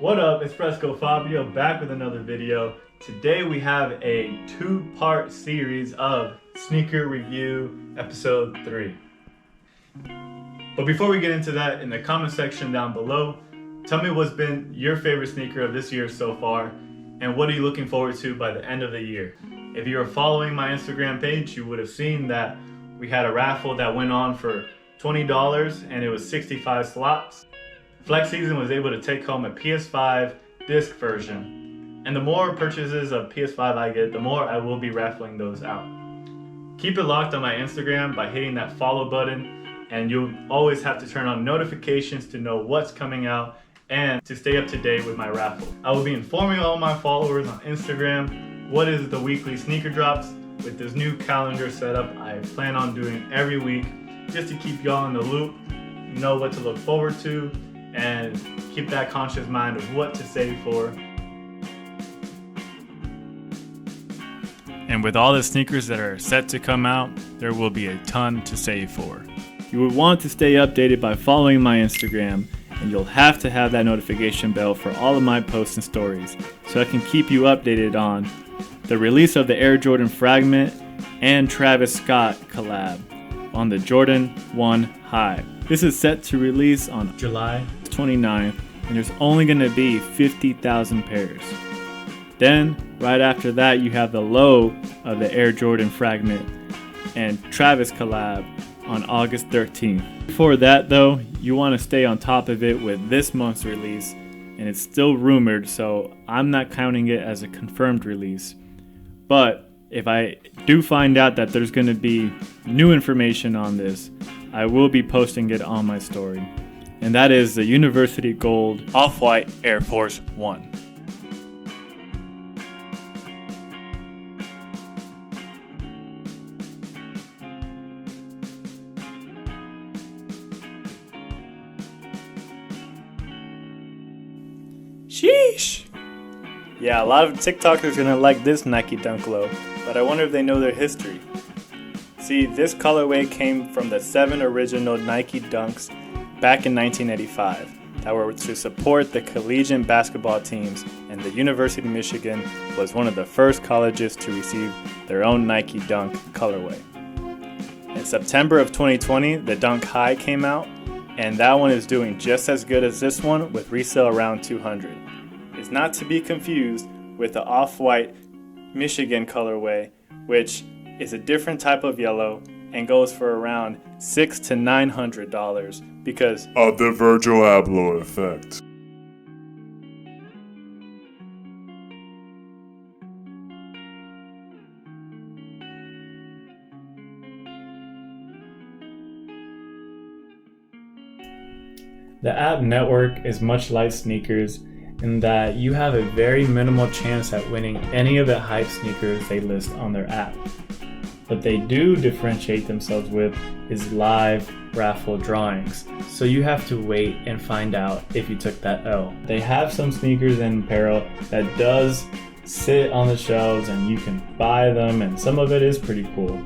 What up, it's Fresco Fabio back with another video. Today we have a two-part series of sneaker review episode 3. But before we get into that, in the comment section down below, tell me what's been your favorite sneaker of this year so far, and what are you looking forward to by the end of the year. If you are following my Instagram page, you would have seen that we had a raffle that went on for $20 and it was 65 slots. Flex Season was able to take home a PS5 disc version. And the more purchases of PS5 I get, the more I will be raffling those out. Keep it locked on my Instagram by hitting that follow button, and you'll always have to turn on notifications to know what's coming out and to stay up to date with my raffle. I will be informing all my followers on Instagram what is the weekly sneaker drops. With this new calendar setup, I plan on doing every week just to keep y'all in the loop, know what to look forward to, and keep that conscious mind of what to save for. And with all the sneakers that are set to come out, there will be a ton to save for. You will want to stay updated by following my Instagram, and you'll have to have that notification bell for all of my posts and stories so I can keep you updated on the release of the Air Jordan Fragment and Travis Scott collab on the Jordan 1 High. This is set to release on July 29th, and there's only going to be 50,000 pairs. Then, right after that, you have the low of the Air Jordan Fragment and Travis collab on August 13th. Before that though, you want to stay on top of it with this month's release, and it's still rumored, so I'm not counting it as a confirmed release. But if I do find out that there's going to be new information on this, I will be posting it on my story. And that is the University Gold Off-White Air Force 1. Sheesh! Yeah, a lot of TikTokers are gonna like this nikedunklow, but I wonder if they know their history. See, this colorway came from the 7 original Nike Dunks back in 1985 that were to support the collegiate basketball teams, and the University of Michigan was one of the first colleges to receive their own Nike Dunk colorway. In September of 2020, the Dunk High came out, and that one is doing just as good as this one with resale around 200. It's not to be confused with the Off-White Michigan colorway, which is a different type of yellow and goes for around $600 to $900 because of the Virgil Abloh effect. The app network is much like sneakers in that you have a very minimal chance at winning any of the hype sneakers they list on their app. What they do differentiate themselves with is live raffle drawings, so you have to wait and find out if you took that L. They have some sneakers and apparel that does sit on the shelves and you can buy them, and some of it is pretty cool.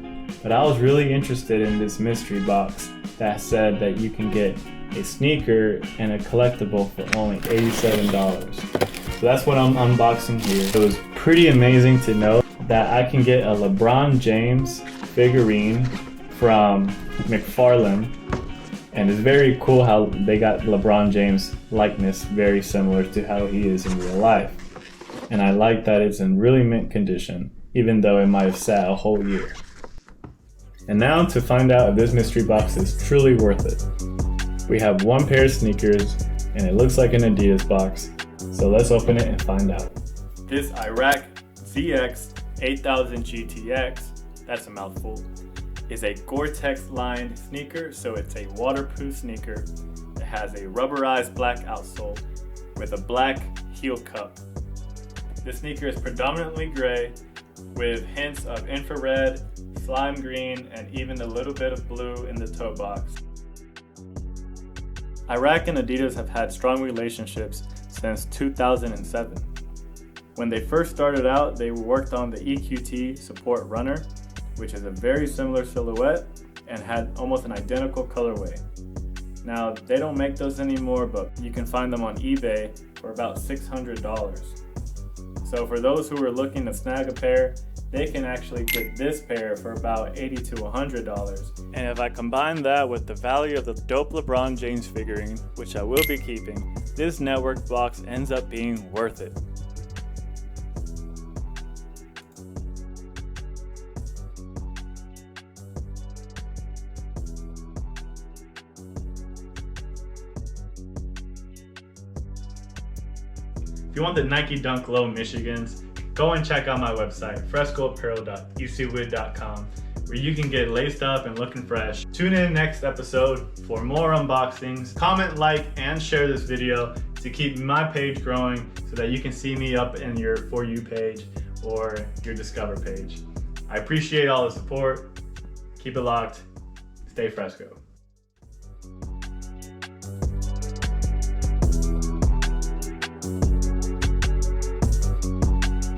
But I was really interested in this mystery box that said that you can get a sneaker and a collectible for only $87. So that's what I'm unboxing here. It was pretty amazing to know that I can get a LeBron James figurine from McFarlane, and it's very cool how they got LeBron James likeness very similar to how he is in real life. And I like that it's in really mint condition, even though it might have sat a whole year. And now to find out if this mystery box is truly worth it. We have one pair of sneakers, and it looks like an Adidas box, so let's open it and find out. This NTWRK ZX 8000 GTX, that's a mouthful, is a Gore-Tex lined sneaker, so it's a waterproof sneaker. It has a rubberized black outsole with a black heel cup. This sneaker is predominantly gray with hints of infrared, slime green, and even a little bit of blue in the toe box. NTWRK and Adidas have had strong relationships since 2007. When they first started out, they worked on the EQT Support Runner, which is a very similar silhouette and had almost an identical colorway. Now, they don't make those anymore, but you can find them on eBay for about $600. So for those who are looking to snag a pair, they can actually get this pair for about $80 to $100. And if I combine that with the value of the dope LeBron James figurine, which I will be keeping, this network box ends up being worth it. If you want the Nike Dunk Low Michigans, go and check out my website, frescoapparel.ucwid.com, where you can get laced up and looking fresh. Tune in next episode for more unboxings. Comment, like, and share this video to keep my page growing so that you can see me up in your For You page or your Discover page. I appreciate all the support. Keep it locked. Stay Fresco.